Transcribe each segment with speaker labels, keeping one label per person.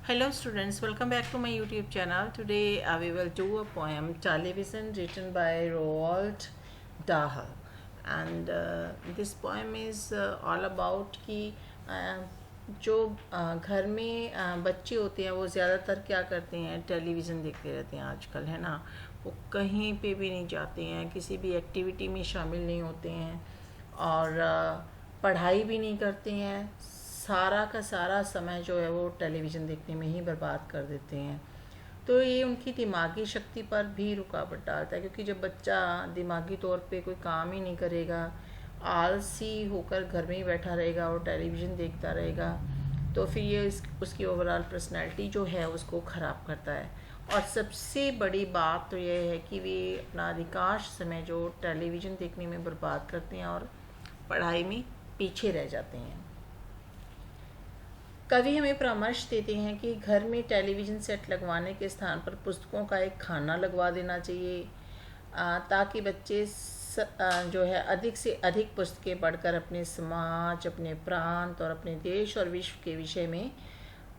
Speaker 1: Hello students, welcome back to my YouTube channel. Today we will do a poem Television written by Roald Dahl, and this poem is all about कि जो घर में बच्चे होते हैं वो ज़्यादातर क्या करते हैं, टेलीविज़न देखते रहते हैं आजकल, है ना। वो कहीं पे भी नहीं जाते हैं, किसी भी एक्टिविटी में शामिल नहीं होते हैं और पढ़ाई भी नहीं करते हैं। सारा का सारा समय जो है वो टेलीविज़न देखने में ही बर्बाद कर देते हैं। तो ये उनकी दिमागी शक्ति पर भी रुकावट डालता है, क्योंकि जब बच्चा दिमागी तौर पे कोई काम ही नहीं करेगा, आलसी होकर घर में ही बैठा रहेगा और टेलीविज़न देखता रहेगा, तो फिर ये उसकी ओवरऑल पर्सनैलिटी जो है उसको ख़राब करता है। और सबसे बड़ी बात तो ये है कि वे अपना अधिकांश समय जो टेलीविज़न देखने में बर्बाद करते हैं और पढ़ाई में पीछे रह जाते हैं। कवि हमें परामर्श देते हैं कि घर में टेलीविज़न सेट लगवाने के स्थान पर पुस्तकों का एक खाना लगवा देना चाहिए, ताकि बच्चे जो है अधिक से अधिक पुस्तकें पढ़कर अपने समाज, अपने प्रांत और अपने देश और विश्व के विषय में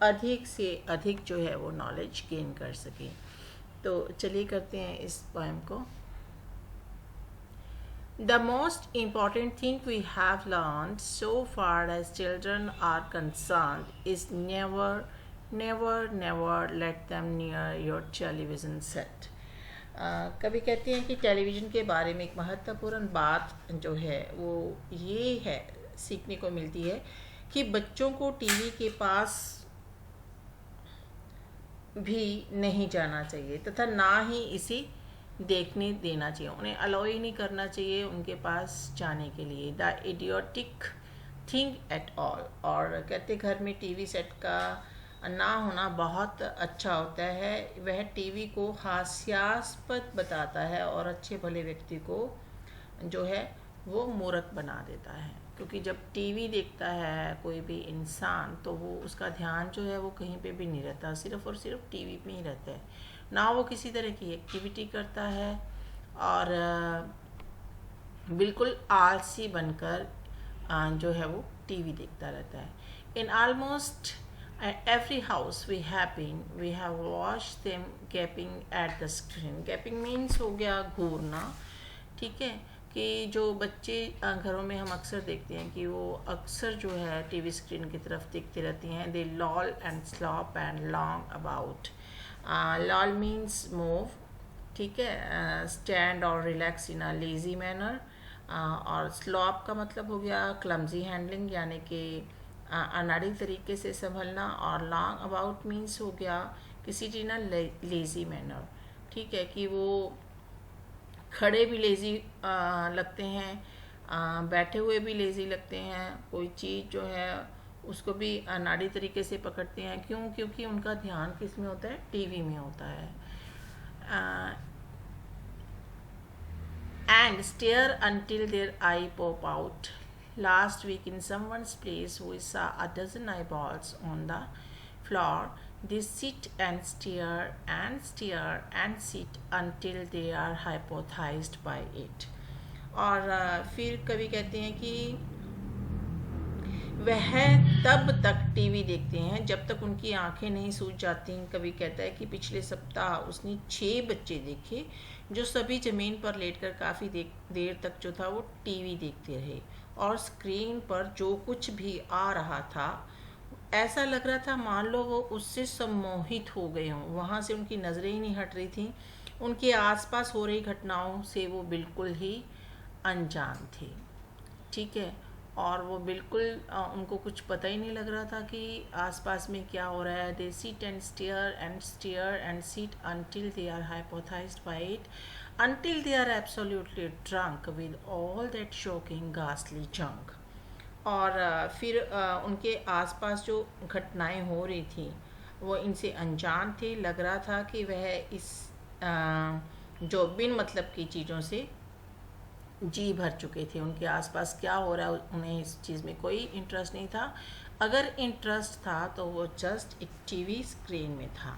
Speaker 1: अधिक से अधिक जो है वो नॉलेज गेन कर सकें। तो चलिए करते हैं इस पोएम को। The most important thing we have learned so far as children are concerned is never, never, never let them near your television set. कभी कहते हैं कि टेलीविज़न के बारे में एक महत्वपूर्ण बात जो है वो ये है, सीखने को मिलती है कि बच्चों को टीवी के पास भी नहीं जाना चाहिए तथा ना ही इसे देखने देना चाहिए। उन्हें अलाउ ही नहीं करना चाहिए उनके पास जाने के लिए। The idiotic thing at all. और कहते घर में टीवी सेट का ना होना बहुत अच्छा होता है। वह टीवी को हास्यास्पद बताता है और अच्छे भले व्यक्ति को जो है वो मूर्ख बना देता है, क्योंकि जब टीवी देखता है कोई भी इंसान तो वो उसका ध्यान जो है वो कहीं पे भी नहीं रहता, सिर्फ और सिर्फ टीवी में ही रहता है, ना वो किसी तरह की एक्टिविटी करता है और बिल्कुल आलसी बनकर जो है वो टीवी देखता रहता है। In almost every house we have watched them gaping at the screen. Gaping means हो गया घूरना, ठीक है। कि जो बच्चे घरों में हम अक्सर देखते हैं कि वो अक्सर जो है टीवी स्क्रीन की तरफ देखते रहती हैं। They loll and slop and lounge about. Loll means move, ठीक है, स्टैंड और relax in a lazy manner. और स्लॉप का मतलब हो गया क्लमजी हैंडलिंग, यानी कि अनाड़ी तरीके से संभलना। और लॉन्ग अबाउट मीन्स हो गया किसी चीज़ ना लेजी मैनर, ठीक है, कि वो खड़े भी लेजी लगते हैं, बैठे हुए भी लेजी लगते हैं, कोई चीज़ जो है उसको भी अनाड़ी तरीके से पकड़ते हैं। क्यों? क्योंकि उनका ध्यान किस में होता है? टीवी में होता है। And stare until their eye pop out. Last week in someone's place we saw a dozen eyeballs on the floor. They sit and stare and stare and sit until they are hypnotized by it. और फिर कभी कहते हैं कि वह तब तक TV देखते हैं जब तक उनकी आंखें नहीं सूज जाती। कभी कहता है कि पिछले सप्ताह उसने 6 बच्चे देखे जो सभी ज़मीन पर लेटकर काफ़ी देर तक जो था वो टीवी देखते रहे, और स्क्रीन पर जो कुछ भी आ रहा था ऐसा लग रहा था मान लो वो उससे सम्मोहित हो गए हों। वहाँ से उनकी नज़रें ही नहीं हट रही थी, उनके आसपास हो रही घटनाओं से वो बिल्कुल ही अनजान थे, ठीक है। और वो बिल्कुल उनको कुछ पता ही नहीं लग रहा था कि आसपास में क्या हो रहा है। They sit and stare and sit until they are hypnotized by it, until they are absolutely drunk with all that shocking ghastly junk. और फिर उनके आसपास जो घटनाएं हो रही थी वो इनसे अनजान थे। लग रहा था कि वह इस जो बिन मतलब की चीज़ों से जी भर चुके थे। उनके आसपास क्या हो रहा है उन्हें इस चीज़ में कोई इंटरेस्ट नहीं था। अगर इंटरेस्ट था तो वो जस्ट एक टीवी स्क्रीन में था।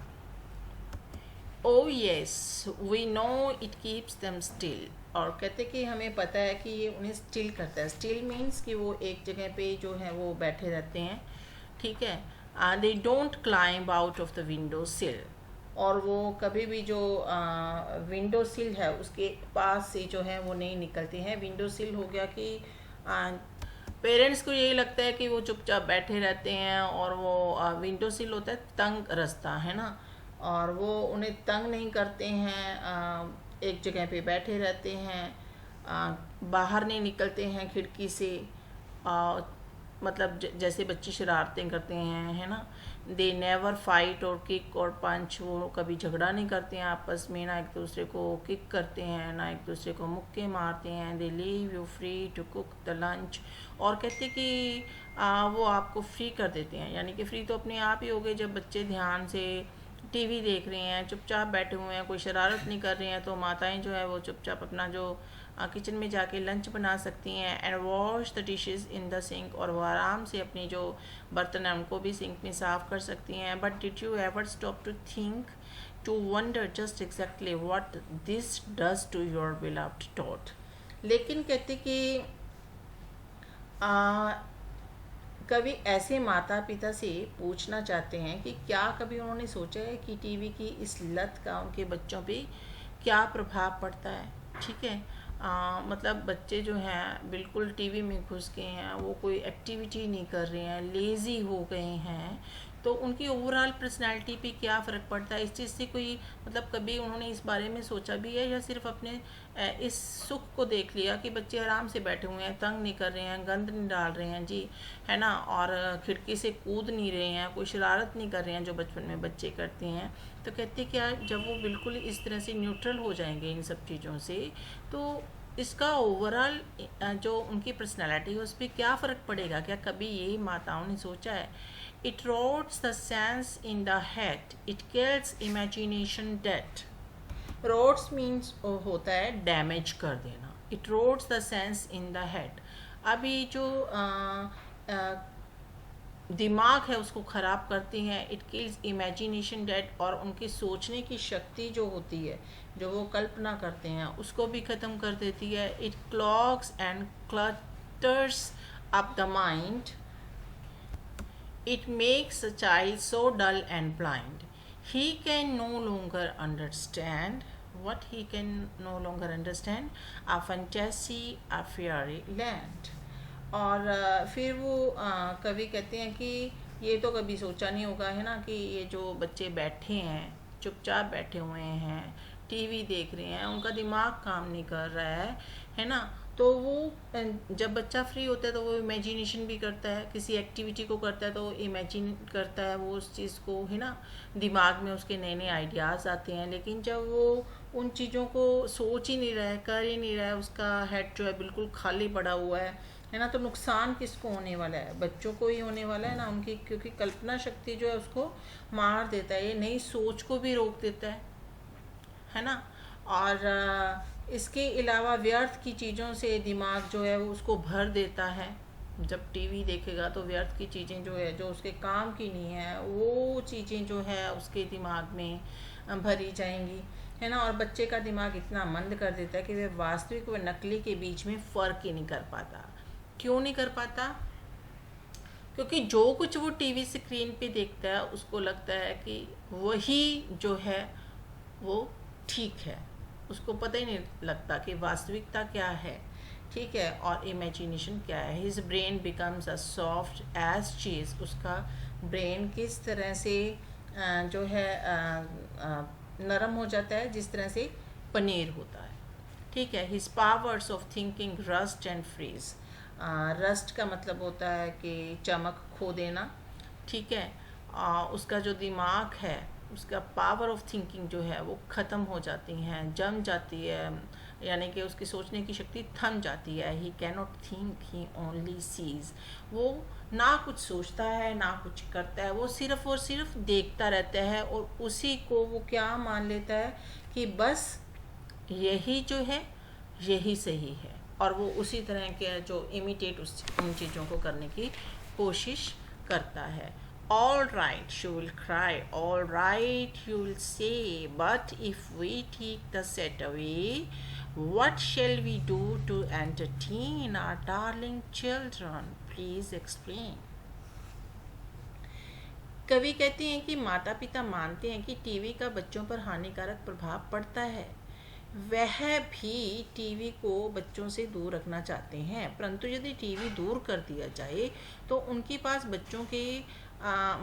Speaker 1: Oh yes we know it keeps them still. और कहते कि हमें पता है कि ये उन्हें स्टिल करता है। स्टिल मीन्स कि वो एक जगह पे जो है वो बैठे रहते हैं, ठीक है। They don't climb out of the window सिल, और वो कभी भी जो विंडो सिल है उसके पास से जो है वो नहीं निकलते हैं। विंडो सिल हो गया कि पेरेंट्स को यही लगता है कि वो चुपचाप बैठे रहते हैं, और वो विंडो सिल होता है तंग रास्ता है ना, और वो उन्हें तंग नहीं करते हैं, एक जगह पे बैठे रहते हैं, बाहर नहीं निकलते हैं खिड़की से। मतलब जैसे बच्चे शरारतें करते हैं है ना, दे नेवर फाइट और किक और पंच, वो कभी झगड़ा नहीं करते हैं आपस में, ना एक दूसरे को किक करते हैं ना एक दूसरे को मुक्के मारते हैं। They leave you free to cook the lunch, और कहते कि वो आपको फ्री कर देते हैं, यानी कि फ्री तो अपने आप ही हो गए जब बच्चे ध्यान से टीवी देख रहे हैं, चुपचाप बैठे हुए हैं, कोई शरारत नहीं कर रहे हैं, तो माताएं जो है वो चुपचाप अपना जो किचन में जाके लंच बना सकती हैं। And wash the dishes in the sink, और वो आराम से अपनी जो बर्तन हैं उनको भी सिंक में साफ़ कर सकती हैं। But did you ever stop to think, to wonder just exactly what this does to your beloved tot. लेकिन कहते कि कभी ऐसे माता पिता से पूछना चाहते हैं कि क्या कभी उन्होंने सोचा है कि टीवी की इस लत का उनके बच्चों पे क्या प्रभाव पड़ता है। ठीक है, मतलब बच्चे जो हैं बिल्कुल टीवी में घुस गए हैं, वो कोई एक्टिविटी नहीं कर रहे हैं, लेज़ी हो गए हैं, तो उनकी ओवरऑल पर्सनैलिटी पे क्या फ़र्क पड़ता है। इस चीज़ से कोई मतलब कभी उन्होंने इस बारे में सोचा भी है, या सिर्फ अपने इस सुख को देख लिया कि बच्चे आराम से बैठे हुए हैं, तंग नहीं कर रहे हैं, गंद नहीं डाल रहे हैं जी, है ना, और खिड़की से कूद नहीं रहे हैं, कोई शरारत नहीं कर रहे हैं जो बचपन में बच्चे करते हैं। तो कहते क्या, जब वो बिल्कुल इस तरह से न्यूट्रल हो जाएंगे इन सब चीज़ों से, तो इसका ओवरऑल जो उनकी पर्सनैलिटी है उस पर क्या फ़र्क पड़ेगा। क्या कभी यही माताओं ने सोचा है। It rots the sense in the head. It kills imagination dead. Rots means होता है डैमेज कर देना। It rots the sense in the head. अभी जो दिमाग है उसको ख़राब करती हैं। It kills imagination dead, और उनकी सोचने की शक्ति जो होती है, जो वो कल्पना करते हैं, उसको भी ख़त्म कर देती है। It clogs and clutters up the mind. It makes a child so dull and blind. He can no longer understand what he can no longer understand, a fantasy, a fairy land. और फिर वो कवि कहते हैं कि ये तो कभी सोचा नहीं होगा है ना, कि ये जो बच्चे बैठे हैं, चुपचाप बैठे हुए हैं, टीवी देख रहे हैं, उनका दिमाग काम नहीं कर रहा है ना। तो वो जब बच्चा फ्री होता है तो वो इमेजिनेशन भी करता है, किसी एक्टिविटी को करता है तो इमेजिन करता है वो उस चीज़ को, है ना, दिमाग में उसके नए नए आइडियाज़ आते हैं। लेकिन जब वो उन चीज़ों को सोच ही नहीं रहा है, कर ही नहीं रहा है, उसका हेड जो है बिल्कुल खाली पड़ा हुआ है ना, तो नुकसान किसको होने वाला है, बच्चों को ही होने वाला है ना उनकी, क्योंकि कल्पना शक्ति जो है उसको मार देता है, ये नई सोच को भी रोक देता है ना। और इसके अलावा व्यर्थ की चीज़ों से दिमाग जो है वो उसको भर देता है। जब टीवी देखेगा तो व्यर्थ की चीज़ें जो है, जो उसके काम की नहीं है, वो चीज़ें जो है उसके दिमाग में भरी जाएंगी, है ना। और बच्चे का दिमाग इतना मंद कर देता है कि वह वास्तविक व नकली के बीच में फ़र्क ही नहीं कर पाता। क्यों नहीं कर पाता? क्योंकि जो कुछ वो टीवी स्क्रीन पे देखता है उसको लगता है कि वही जो है वो ठीक है, उसको पता ही नहीं लगता कि वास्तविकता क्या है। ठीक है, और इमेजिनेशन क्या है। His brain becomes a soft as cheese, उसका ब्रेन किस तरह से जो है नरम हो जाता है जिस तरह से पनीर होता है। ठीक है, his powers of thinking rust and freeze. Rust का मतलब होता है कि चमक खो देना। ठीक है, उसका जो दिमाग है, उसका पावर ऑफ थिंकिंग जो है वो ख़त्म हो जाती हैं, जम जाती है, यानी कि उसकी सोचने की शक्ति थम जाती है। He can not think, he only sees. वो ना कुछ सोचता है ना कुछ करता है, वो सिर्फ और सिर्फ देखता रहता है, और उसी को वो क्या मान लेता है कि बस यही जो है यही सही है, और वो उसी तरह के जो इमिटेट उन चीज़ों को करने की कोशिश करता है। All right, she will cry. All right, you will say. But if we take the set away, what shall we do to entertain our darling children? Please explain. कवि कहते हैं कि माता पिता मानते हैं कि टीवी का बच्चों पर हानिकारक प्रभाव पड़ता है। वह भी टीवी को बच्चों से दूर रखना चाहते हैं, परंतु यदि टीवी दूर कर दिया जाए तो उनके पास बच्चों के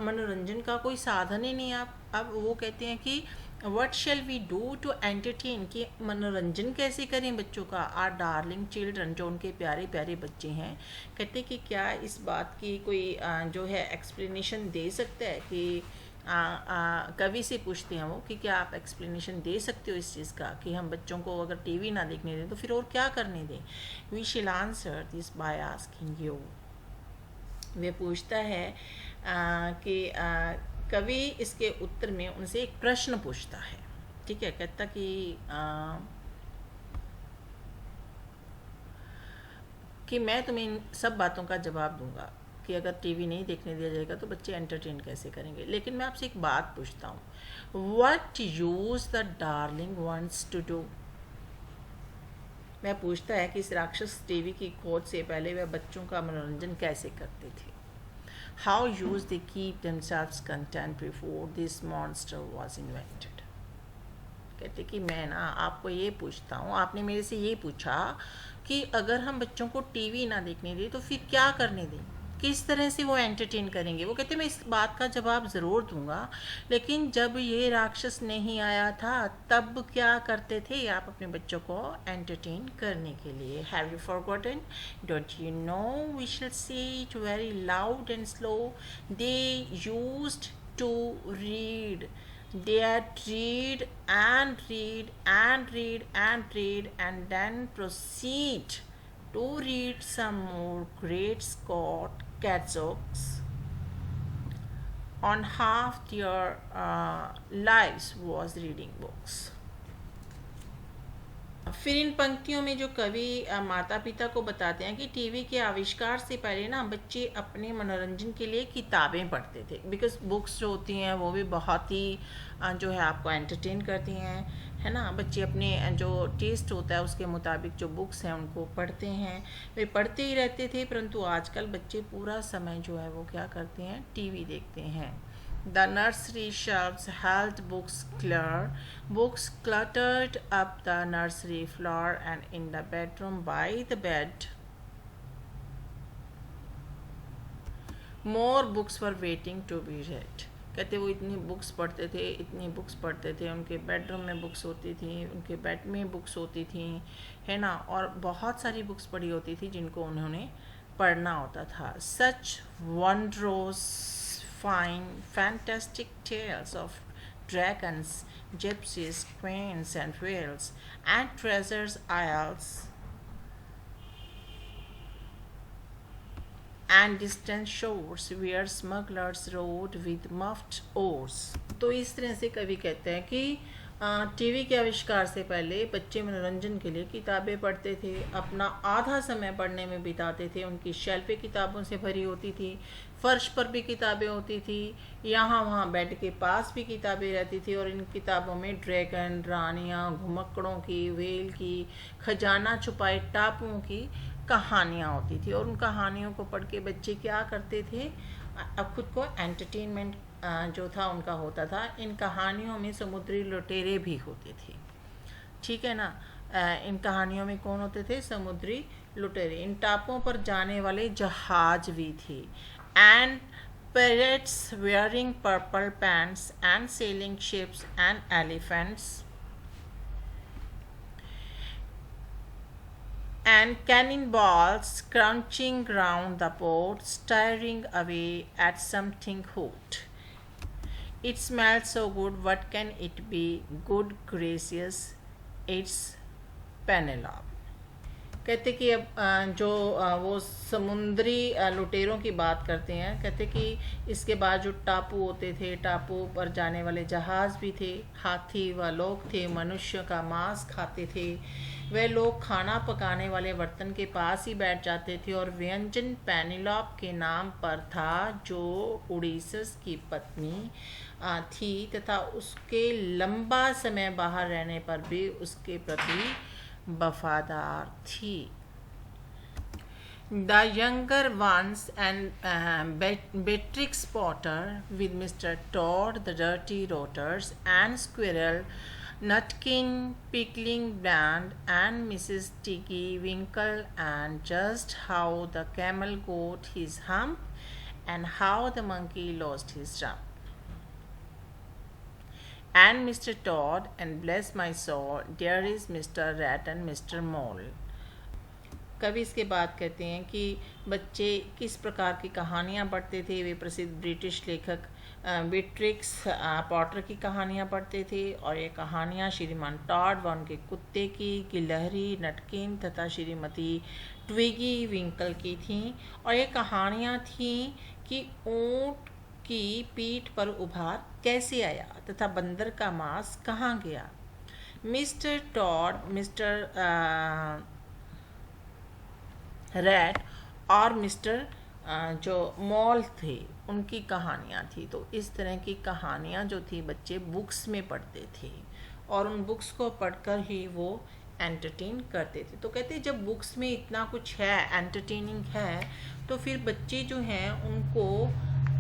Speaker 1: मनोरंजन का कोई साधन ही नहीं। आप अब वो कहते हैं कि what shall we do to entertain, कि मनोरंजन कैसे करें बच्चों का। आर डार्लिंग चिल्ड्रन, जो उनके प्यारे प्यारे बच्चे हैं, कहते कि क्या इस बात की कोई जो है एक्सप्लेनेशन दे सकता है कि कवि से पूछते हैं वो कि क्या आप एक्सप्लेनेशन दे सकते हो इस चीज़ का कि हम बच्चों को अगर टीवी ना देखने दें तो फिर और क्या करने दें। We shall answer this by asking you. वे पूछता है कि कवि इसके उत्तर में उनसे एक प्रश्न पूछता है। ठीक है, कहता कि मैं तुम्हें इन सब बातों का जवाब दूंगा कि अगर टीवी नहीं देखने दिया जाएगा तो बच्चे एंटरटेन कैसे करेंगे, लेकिन मैं आपसे एक बात पूछता हूँ, what use the darling wants to do. मैं पूछता है कि इस राक्षस टीवी की खोज से पहले वह बच्चों का मनोरंजन कैसे करते थे। How use they keep themselves content before this monster was invented. कहते कि मैं ना आपको ये पूछता हूँ, आपने मेरे से ये पूछा कि अगर हम बच्चों को टीवी ना देखने दें तो फिर क्या करने दें, किस तरह से वो एंटरटेन करेंगे। वो कहते मैं इस बात का जवाब ज़रूर दूंगा, लेकिन जब ये राक्षस नहीं आया था तब क्या करते थे आप अपने बच्चों को एंटरटेन करने के लिए। Have you forgotten, don't you know, we shall say it very loud and slow, they used to read, they'd read and read and read and read and then proceed to read some more great Scott Catsocks on half their lives was reading books। फिर इन पंक्तियों में जो कवि माता पिता को बताते हैं कि टीवी के आविष्कार से पहले ना बच्चे अपने मनोरंजन के लिए किताबें पढ़ते थे, बिकॉज बुक्स जो होती हैं वो भी बहुत ही जो है आपको एंटरटेन करती हैं, है ना। बच्चे अपने जो टेस्ट होता है उसके मुताबिक जो बुक्स हैं उनको पढ़ते हैं, वे पढ़ते ही रहते थे। परंतु आजकल बच्चे पूरा समय जो है वो क्या करते हैं, टीवी देखते हैं। The nursery shelves held books cluttered up the nursery floor and in the bedroom by the bed. More books were waiting to be read। कहते वो इतनी बुक्स पढ़ते थे, उनके बेडरूम में बुक्स होती थी, उनके बेड में बुक्स होती थी, है ना, और बहुत सारी बुक्स पढ़ी होती थी जिनको उन्होंने पढ़ना होता था। Such wondrous fine fantastic tales of dragons, gypsies, queens and whales and treasures isles and distant shores where smugglers rode with muffled oars। तो इस तरह से कवि कहते हैं कि टीवी के आविष्कार से पहले बच्चे मनोरंजन के लिए किताबें पढ़ते थे, अपना आधा समय पढ़ने में बिताते थे। उनकी शेल्फें किताबों से भरी होती थी, फर्श पर भी किताबें होती थी, यहाँ वहाँ बेड के पास भी किताबें रहती थी, और इन किताबों में ड्रैगन, रानियाँ, घुमक्कड़ों की, व्हेल की, खजाना छुपाए टापुओं की कहानियाँ होती थी। और उन कहानियों को पढ़ के बच्चे क्या करते थे, अब खुद को एंटरटेनमेंट जो था उनका होता था। इन कहानियों में समुद्री लुटेरे भी होते थे, ठीक है ना। इन कहानियों में कौन होते थे, समुद्री लुटेरे। इन टापुओं पर जाने वाले जहाज भी थे, and pirates wearing purple pants and sailing ships and elephants and cannonballs crunching round the port, staring away at something hot। It smells so good, what can it be? Good gracious, it's Penelope। कहते कि अब जो वो समुद्री लुटेरों की बात करते हैं, कहते कि इसके बाद जो टापू होते थे, टापू पर जाने वाले जहाज़ भी थे, हाथी व लोग थे, मनुष्य का मांस खाते थे। वे लोग खाना पकाने वाले बर्तन के पास ही बैठ जाते थे, और व्यंजन पेनिलॉप के नाम पर था, जो उड़ीसस की पत्नी थी, तथा उसके लंबा समय बाहर रहने पर भी उसके प्रति वफादार थी। The younger ones and Beatrix Potter with Mr. Todd, the Dirty Rotors, and Squirrel, Nutkin, Pickling Brand, and Mrs. Tiggy Winkle, and just how the camel got his hump and how the monkey lost his rump. And Mr. Todd, and bless my soul, there is Mr. Rat and Mr. Mole. कवि इसके बाद कहते हैं कि बच्चे किस प्रकार की कहानियाँ पढ़ते थे। वे प्रसिद्ध ब्रिटिश लेखक बीट्रिक्स पॉटर की कहानियाँ पढ़ते थे, और ये कहानियाँ श्रीमान टॉड व उनके कुत्ते की, गिलहरी, नटकिन तथा श्रीमती ट्विगी विंकल की थीं। और ये कहानियाँ थीं कि ऊँट की पीठ पर उभार कैसे आया तथा बंदर का मांस कहाँ गया। मिस्टर टॉड, मिस्टर रैट और मिस्टर जो मॉल थे, उनकी कहानियाँ थी। तो इस तरह की कहानियाँ जो थी बच्चे बुक्स में पढ़ते थे, और उन बुक्स को पढ़कर ही वो एंटरटेन करते थे। तो कहते हैं जब बुक्स में इतना कुछ है, एंटरटेनिंग है, तो फिर बच्चे जो हैं उनको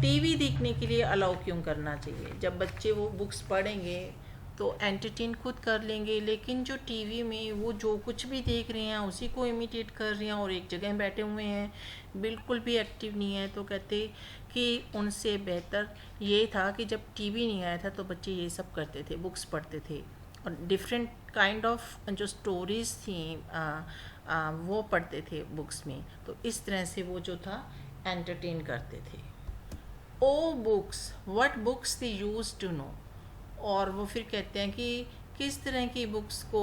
Speaker 1: टीवी देखने के लिए अलाउ क्यों करना चाहिए। जब बच्चे वो बुक्स पढ़ेंगे तो एंटरटेन खुद कर लेंगे, लेकिन जो टीवी में वो जो कुछ भी देख रहे हैं उसी को इमिटेट कर रहे हैं और एक जगह बैठे हुए हैं, बिल्कुल भी एक्टिव नहीं है। तो कहते कि उनसे बेहतर ये था कि जब टीवी नहीं आया था तो बच्चे ये सब करते थे, बुक्स पढ़ते थे और डिफरेंट काइंड ऑफ जो स्टोरीज थी वो पढ़ते थे बुक्स में। तो इस तरह से वो जो था एंटरटेन करते थे। Oh books, what books they use to know. और वो फिर कहते हैं कि किस तरह की बुक्स को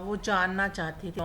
Speaker 1: वो जानना चाहते थे।